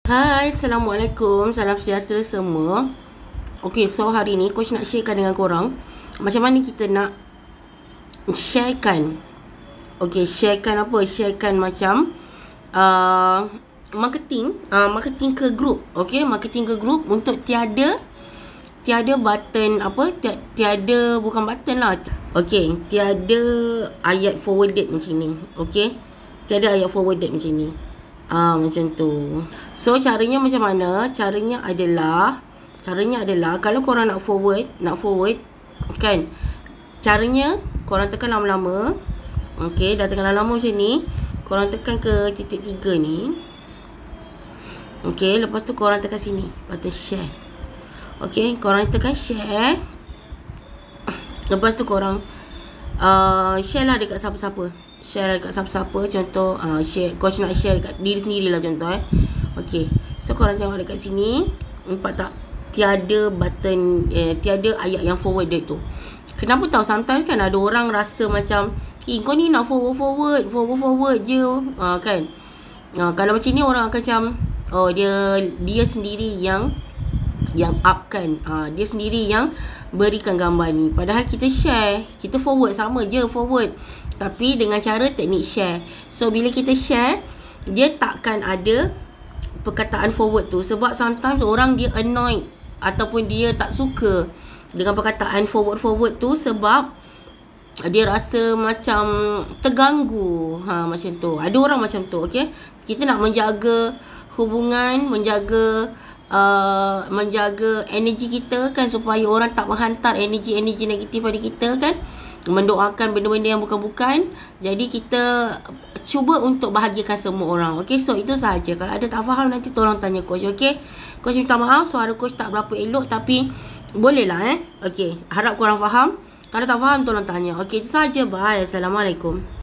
Hai, Assalamualaikum. Salam sejahtera semua. Okay, so hari ni coach nak sharekan dengan korang macam mana kita nak sharekan. Okay, sharekan apa? Sharekan macam marketing ke group. Okay, marketing ke group untuk tiada button apa? Tiada bukan button lah. Okay, tiada ayat forwarded macam ni. Okay, tiada ayat forwarded macam ni. Macam tu. So caranya macam mana? Caranya adalah kalau korang nak forward kan, caranya korang tekan lama-lama. Okey, dah tekan lama-lama macam ni, korang tekan ke titik 3 ni. Okey, lepas tu korang tekan sini button share. Okey, korang tekan share. Lepas tu korang share lah dekat siapa-siapa. Share dekat siapa-siapa. Contoh share, coach nak share dekat diri sendiri lah contoh Okay, so korang tengok dekat sini, nampak tak? Tiada button, tiada ayat yang forwarded tu. Kenapa tahu? Sometimes kan ada orang rasa macam kau ni nak forward je kan. Kalau macam ni orang akan macam dia sendiri yang up kan. Dia sendiri yang berikan gambar ni. Padahal kita share, kita forward, sama je forward, tapi dengan cara teknik share. So bila kita share, dia takkan ada perkataan forward tu. Sebab sometimes orang dia annoyed ataupun dia tak suka dengan perkataan forward tu, sebab dia rasa macam terganggu. Macam tu. Ada orang macam tu. Okay, kita nak menjaga hubungan, menjaga energi kita kan, supaya orang tak menghantar energi negatif pada kita kan, mendoakan benda-benda yang bukan-bukan. Jadi kita cuba untuk bahagiakan semua orang. Okay, so itu sahaja. Kalau ada tak faham nanti tolong tanya coach. Okay, coach minta maaf suara coach tak berapa elok, tapi boleh lah Okay, harap korang faham. Kalau tak faham tolong tanya. Okay, itu sahaja. Bye. Assalamualaikum.